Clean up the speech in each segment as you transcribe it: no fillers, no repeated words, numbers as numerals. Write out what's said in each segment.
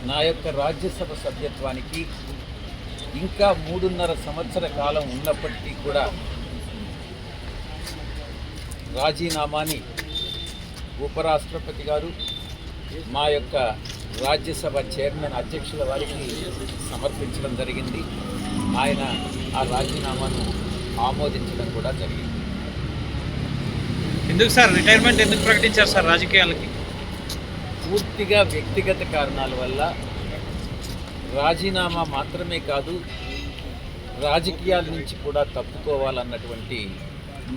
నా యొక్క రాజ్యసభ సభ్యత్వానికి ఇంకా 3.5 సంవత్సర కాలం ఉన్నప్పటికీ కూడా రాజీనామాని ఉపరాష్ట్రపతి గారు మా యొక్క రాజ్యసభ చైర్మన్ అధ్యక్షుల వారికి సమర్పించడం జరిగింది. ఆయన ఆ రాజీనామాను ఆమోదించడం కూడా జరిగింది. ఎందుకు సార్ రిటైర్మెంట్ ఎందుకు ప్రకటించారు సార్? రాజకీయాలకి పూర్తిగా వ్యక్తిగత కారణాల వల్ల రాజీనామా మాత్రమే కాదు, రాజకీయాల నుంచి కూడా తప్పుకోవాలన్నటువంటి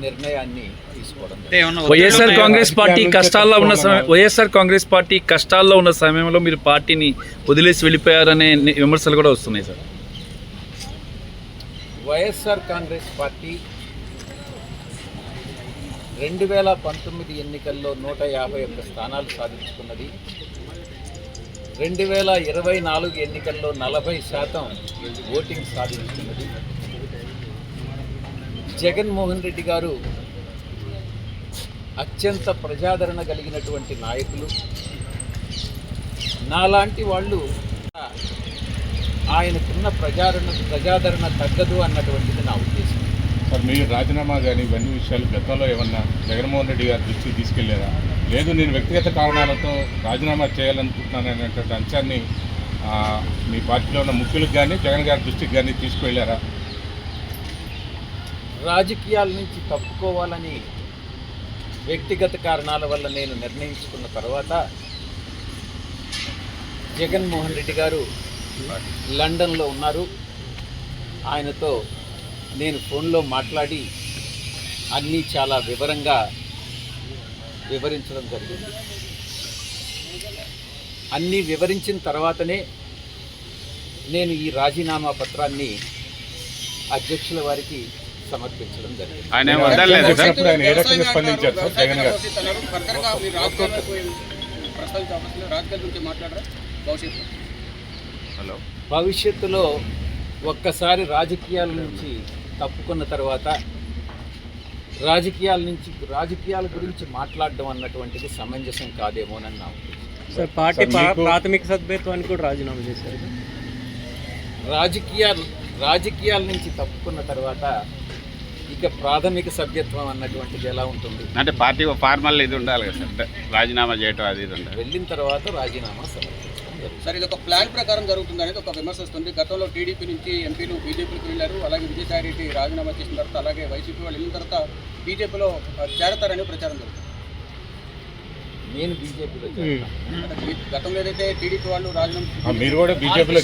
నిర్ణయాన్ని తీసుకోవడం. వైఎస్ఆర్ కాంగ్రెస్ పార్టీ కష్టాల్లో ఉన్న సమయంలో మీరు పార్టీని వదిలేసి వెళ్ళిపోయారనే విమర్శలు కూడా వస్తున్నాయి సార్. వైఎస్ఆర్ కాంగ్రెస్ పార్టీ 2019 ఎన్నికల్లో 151 స్థానాలు సాధించుకున్నది. 2024 ఎన్నికల్లో 40% ఓటింగ్ సాధించుకున్నది. జగన్మోహన్ రెడ్డి గారు అత్యంత ప్రజాదరణ కలిగినటువంటి నాయకులు. నాలాంటి వాళ్ళు ఆయనకున్న ప్రజాదరణ తగ్గదు అన్నటువంటిది నా ఉద్దేశం. సార్, మీరు రాజీనామా కానీ ఇవన్నీ విషయాలు గతంలో ఏమన్నా జగన్మోహన్ రెడ్డి గారి దృష్టికి తీసుకెళ్లారా? లేదు నేను వ్యక్తిగత కారణాలతో రాజీనామా చేయాలనుకుంటున్నాను అనేటువంటి అంశాన్ని మీ పార్టీలో ఉన్న ముఖ్యులకు కానీ జగన్ గారి దృష్టికి కానీ తీసుకువెళ్ళారా? రాజకీయాల నుంచి తప్పుకోవాలని వ్యక్తిగత కారణాల వల్ల నేను నిర్ణయించుకున్న తర్వాత జగన్మోహన్ రెడ్డి గారు లండన్లో ఉన్నారు. ఆయనతో నేను ఫోన్లో మాట్లాడి అన్నీ చాలా వివరంగా వివరించడం జరిగింది. అన్నీ వివరించిన తర్వాతనే నేను ఈ రాజీనామా పత్రాన్ని అధ్యక్షుల వారికి సమర్పించడం జరిగింది. భవిష్యత్తులో ఒక్కసారి రాజకీయాల నుంచి తప్పుకున్న తర్వాత రాజకీయాల గురించి మాట్లాడడం అన్నటువంటిది సమంజసం కాదేమోనని నా ఉద్దేశం. సార్, పార్టీ ప్రాథమిక సభ్యత్వానికి కూడా రాజీనామా చేశారు. రాజకీయాల నుంచి తప్పుకున్న తర్వాత ఇక ప్రాథమిక సభ్యత్వం అన్నటువంటిది ఎలా ఉంటుంది? అంటే పార్టీ ఫార్మల్ ఇది ఉండాలి కదా సార్, రాజీనామా చేయటం అది ఇది ఉండాలి. వెళ్ళిన తర్వాత రాజీనామా సమర్పించడం. సార్, ఇది ఒక ప్లాన్ ప్రకారం జరుగుతుంది అనేది ఒక విమర్శ వస్తుంది. గతంలో టీడీపీ నుంచి ఎంపీలు బీజేపీకి వెళ్ళారు. అలాగే విజయసాయి రెడ్డి రాజీనామా చేసిన తర్వాత అలాగే వైసీపీ వాళ్ళు వెళ్ళిన తర్వాత బీజేపీలో చేరతారని ప్రచారం జరుగుతుంది. నేను బీజేపీలో గతంలో ఏదైతే టీడీపీ వాళ్ళు రాజీనామా మీరు కూడా బీజేపీలో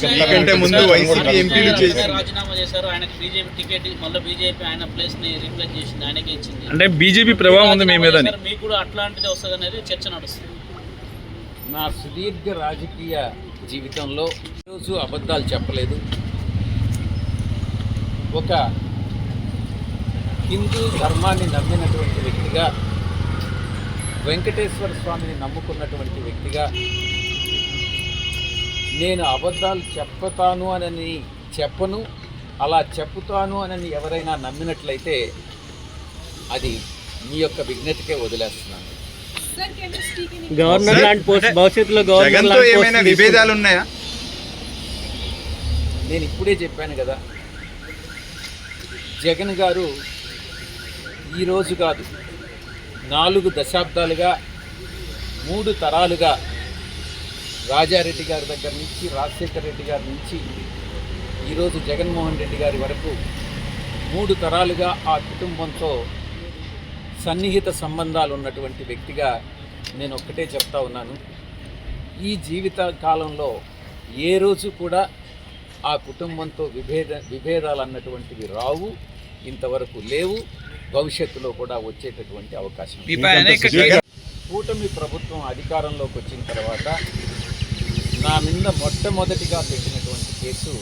రాజీనామా చేశారు. ఆయనకి బీజేపీ టికెట్ మళ్ళీ బీజేపీ ఆయన ప్లేస్ ని రీప్లేస్ చేసింది, ఆయనకి ఇచ్చింది. అంటే బీజేపీ ప్రభావం ఉంది మీ మీద. మీకు కూడా అట్లాంటిది వస్తుంది అనేది చర్చ నడుస్తుంది. నా సుదీర్ఘ రాజకీయ జీవితంలో ఈరోజు అబద్ధాలు చెప్పలేదు. ఒక హిందూ ధర్మాన్ని నమ్మినటువంటి వ్యక్తిగా, వెంకటేశ్వర స్వామిని నమ్ముకున్నటువంటి వ్యక్తిగా నేను అబద్ధాలు చెప్పుతాను అని చెప్పను. అలా చెప్పుతాను అని ఎవరైనా నమ్మినట్లయితే అది మీ యొక్క విజ్ఞతకే వదిలేస్తున్నాను. గవర్నర్ లాంటి పోస్ట్ భవిష్యత్తులో గవర్నర్తో ఏమైనా విభేదాలు ఉన్నాయా? నేను ఇప్పుడే చెప్పాను కదా, జగన్ గారు ఈరోజు కాదు 4 దశాబ్దాలుగా 3 తరాలుగా రాజారెడ్డి గారి దగ్గర నుంచి రాజశేఖర రెడ్డి గారి నుంచి ఈరోజు జగన్మోహన్ రెడ్డి గారి వరకు 3 తరాలుగా ఆ కుటుంబంతో సన్నిహిత సంబంధాలు ఉన్నటువంటి వ్యక్తిగా నేను ఒక్కటే చెప్తా ఉన్నాను. ఈ జీవిత కాలంలో ఏ రోజు కూడా ఆ కుటుంబంతో విభేదాలు అన్నటువంటివి రావు, ఇంతవరకు లేవు, భవిష్యత్తులో కూడా వచ్చేటటువంటి అవకాశం. కూటమి ప్రభుత్వం అధికారంలోకి వచ్చిన తర్వాత నా మీద మొట్టమొదటిగా పెట్టినటువంటి case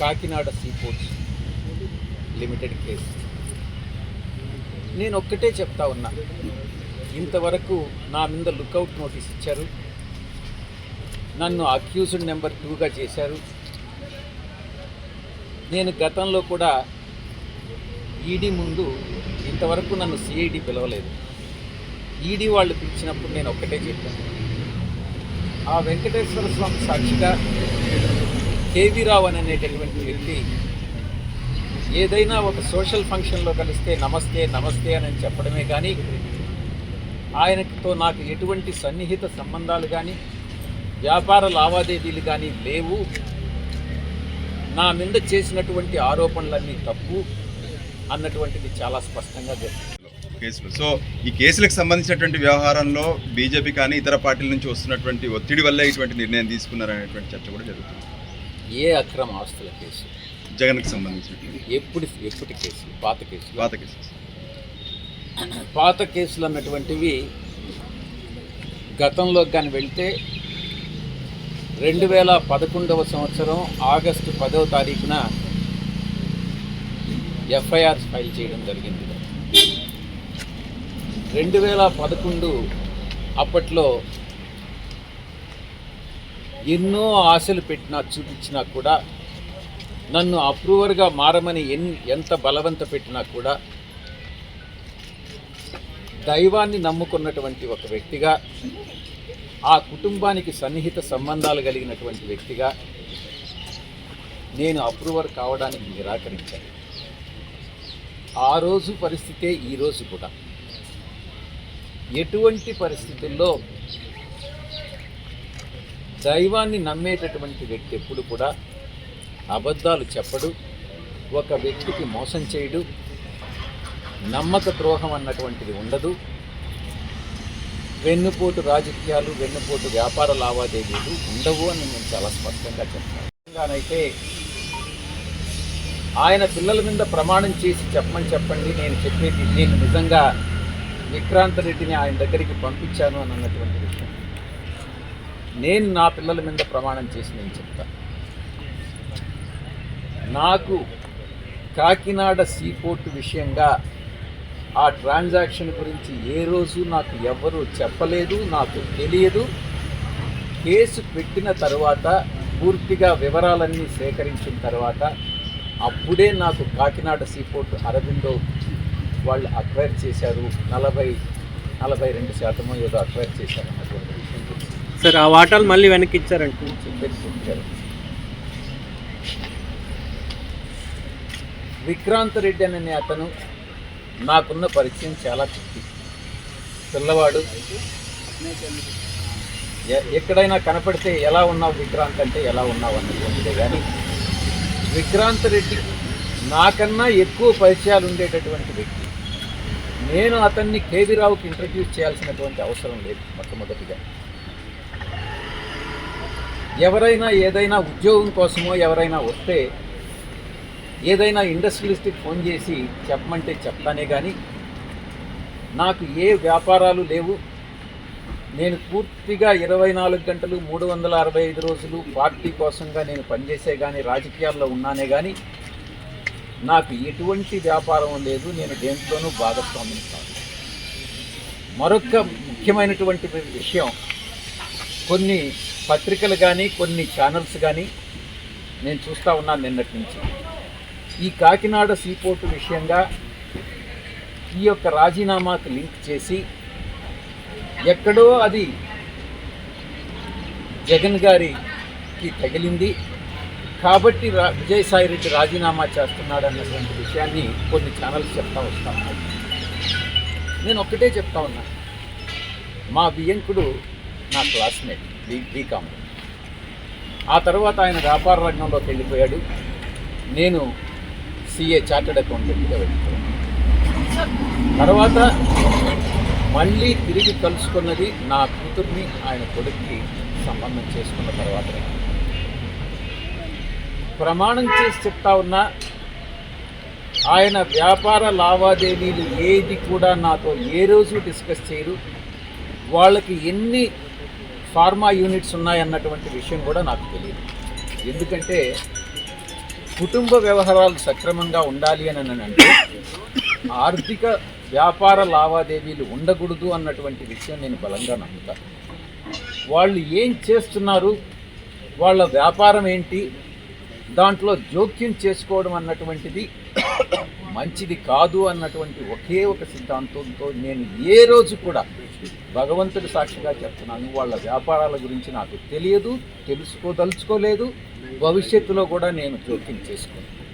Kakinada seaports limited case. నేను ఒక్కటే చెప్తా ఉన్నా, ఇంతవరకు నా మీద లుకౌట్ నోటీస్ ఇచ్చారు, నన్ను అక్యూజ్డ్ నెంబర్ 2గా చేశారు. నేను గతంలో కూడా ఈడీ ముందు ఇంతవరకు నన్ను సిఐడి పిలవలేదు. ఈడీ వాళ్ళు పిలిచినప్పుడు నేను ఒక్కటే చెప్పాను, ఆ వెంకటేశ్వర స్వామి సాక్షిగా కేవీ రావు అనేటటువంటి వ్యక్తి ఏదైనా ఒక సోషల్ ఫంక్షన్లో కలిస్తే నమస్తే నమస్తే అని చెప్పడమే కానీ ఆయనతో నాకు ఎటువంటి సన్నిహిత సంబంధాలు కానీ వ్యాపార లావాదేవీలు కానీ లేవు, నా మీద చేసినటువంటి ఆరోపణలన్నీ తప్పు అన్నటువంటిది చాలా స్పష్టంగా జరిగింది కేసులు. సో ఈ కేసులకు సంబంధించినటువంటి వ్యవహారంలో బీజేపీ కానీ ఇతర పార్టీల నుంచి వస్తున్నటువంటి ఒత్తిడి వల్ల ఇటువంటి నిర్ణయం తీసుకున్నారనేటువంటి చర్చ కూడా జరుగుతుంది. ఏ అక్రమ ఆస్తుల కేసు? జగన్కి సంబంధించినటువంటి ఎప్పటి కేసులు? పాత కేసులు. పాత కేసులు అన్నటువంటివి గతంలో కానీ వెళ్తే 2011వ సంవత్సరం ఆగస్టు 10వ తారీఖున ఎఫ్ఐఆర్ ఫైల్ చేయడం జరిగింది. 2011 అప్పట్లో ఎన్నో ఆశలు చూపించినా కూడా నన్ను అప్రూవర్గా మారమని ఎంత బలవంత పెట్టినా కూడా దైవాన్ని నమ్ముకున్నటువంటి ఒక వ్యక్తిగా, ఆ కుటుంబానికి సన్నిహిత సంబంధాలు కలిగినటువంటి వ్యక్తిగా నేను అప్రూవర్ కావడానికి నిరాకరించాను. ఆ రోజు పరిస్థితే ఈ రోజు కూడా. ఎటువంటి పరిస్థితుల్లో దైవాన్ని నమ్మేటటువంటి వ్యక్తి ఎప్పుడు కూడా అబద్ధాలు చెప్పడు, ఒక వ్యక్తికి మోసం చేయడు, నమ్మక ద్రోహం అన్నటువంటిది ఉండదు, వెన్నుపోటు రాజకీయాలు, వెన్నుపోటు వ్యాపార లావాదేవీలు ఉండవు అని నేను చాలా స్పష్టంగా చెప్తాను. అయితే ఆయన పిల్లల మీద ప్రమాణం చేసి చెప్పండి, నేను చెప్పేది నేను నిజంగా విక్రాంత్ రెడ్డిని ఆయన దగ్గరికి పంపించాను అని అన్నటువంటి విషయం నేను నా పిల్లల మీద ప్రమాణం చేసి నేను చెప్తాను. నాకు కాకినాడ సీపోర్టు విషయంగా ఆ ట్రాన్సాక్షన్ గురించి ఏ రోజు నాకు ఎవ్వరూ చెప్పలేదు, నాకు తెలియదు. కేసు పెట్టిన తర్వాత పూర్తిగా వివరాలన్నీ సేకరించిన తర్వాత అప్పుడే నాకు కాకినాడ సీపోర్టు అరవిందో వాళ్ళు అక్వైర్ చేశారు, 42% ఏదో అక్వైర్ చేశారు అన్నటువంటి విషయం తెలిసింది. సార్ ఆ వాటాలు మళ్ళీ వెనక్కి ఇచ్చారంటూ చెప్పారు. విక్రాంత్ రెడ్డి అనే అతను నాకున్న పరిచయం చాలా చిక్కి పిల్లవాడు. ఎక్కడైనా కనపడితే ఎలా ఉన్నావు విక్రాంత్ అంటే ఎలా ఉన్నావు అన్నటువంటిదే కానీ విక్రాంత్ రెడ్డి నాకన్నా ఎక్కువ పరిచయాలు ఉండేటటువంటి వ్యక్తి. నేను అతన్ని కేవీ రావుకి ఇంట్రడ్యూస్ చేయాల్సినటువంటి అవసరం లేదు. మొట్టమొదటిగా ఎవరైనా ఏదైనా ఉద్యోగం కోసమో ఎవరైనా వస్తే ఏదైనా ఇండస్ట్రియలిస్ట్కి ఫోన్ చేసి చెప్పమంటే చెప్తానే కానీ నాకు ఏ వ్యాపారాలు లేవు. నేను పూర్తిగా 24 గంటలు 365 రోజులు పార్టీ కోసంగా నేను పనిచేసే కానీ రాజకీయాల్లో ఉన్నానే కానీ నాకు ఎటువంటి వ్యాపారం లేదు, నేను దేంట్లోనూ భాగస్వామిని కాదు. మరొక ముఖ్యమైనటువంటి విషయం, కొన్ని పత్రికలు కానీ కొన్ని ఛానల్స్ కానీ నేను చూస్తూ ఉన్నాను నిన్నటి నుంచి. ఈ కాకినాడ సీపోర్టు విషయంగా ఈ యొక్క రాజీనామాకు లింక్ చేసి ఎక్కడో అది జగన్ గారికి తగిలింది కాబట్టి విజయసాయిరెడ్డి రాజీనామా చేస్తున్నాడు అన్నటువంటి విషయాన్ని కొన్ని ఛానల్స్ చెప్తా వస్తా ఉన్నాయి. నేను ఒక్కటే చెప్తా ఉన్నా, మా బియ్యంకుడు నా క్లాస్మేట్ బీకామ్. ఆ తర్వాత ఆయన వ్యాపార రంగంలోకి వెళ్ళిపోయాడు, నేను సిఏ చార్టెడ్ అకౌంటెంట్గా వెళ్ళిపోయాను. తర్వాత మళ్ళీ తిరిగి కలుసుకున్నది నా కూతుర్ని ఆయన కొడుక్కి సంబంధం చేసుకున్న తర్వాత. ప్రమాణం చేసి చెప్తా ఉన్నా, ఆయన వ్యాపార లావాదేవీలు ఏది కూడా నాతో ఏ రోజు డిస్కస్ చేయరు. వాళ్ళకి ఎన్ని ఫార్మా యూనిట్స్ ఉన్నాయన్నటువంటి విషయం కూడా నాకు తెలియదు. ఎందుకంటే కుటుంబ వ్యవహారాలు సక్రమంగా ఉండాలి అని అంటే ఆర్థిక వ్యాపార లావాదేవీలు ఉండకూడదు అన్నటువంటి విషయం నేను బలంగా నమ్ముతాను. వాళ్ళు ఏం చేస్తున్నారు, వాళ్ళ వ్యాపారం ఏంటి, దాంట్లో జోక్యం చేసుకోవడం అన్నటువంటిది మంచిది కాదు అన్నటువంటి ఒకే ఒక సిద్ధాంతంతో నేను ఏ రోజు కూడా భగవంతుడి సాక్షిగా చెప్తున్నాను, వాళ్ళ వ్యాపారాల గురించి నాకు తెలియదు, తెలుసుకోదలుచుకోలేదు, భవిష్యత్తులో కూడా నేను జోక్యం చేసుకోను.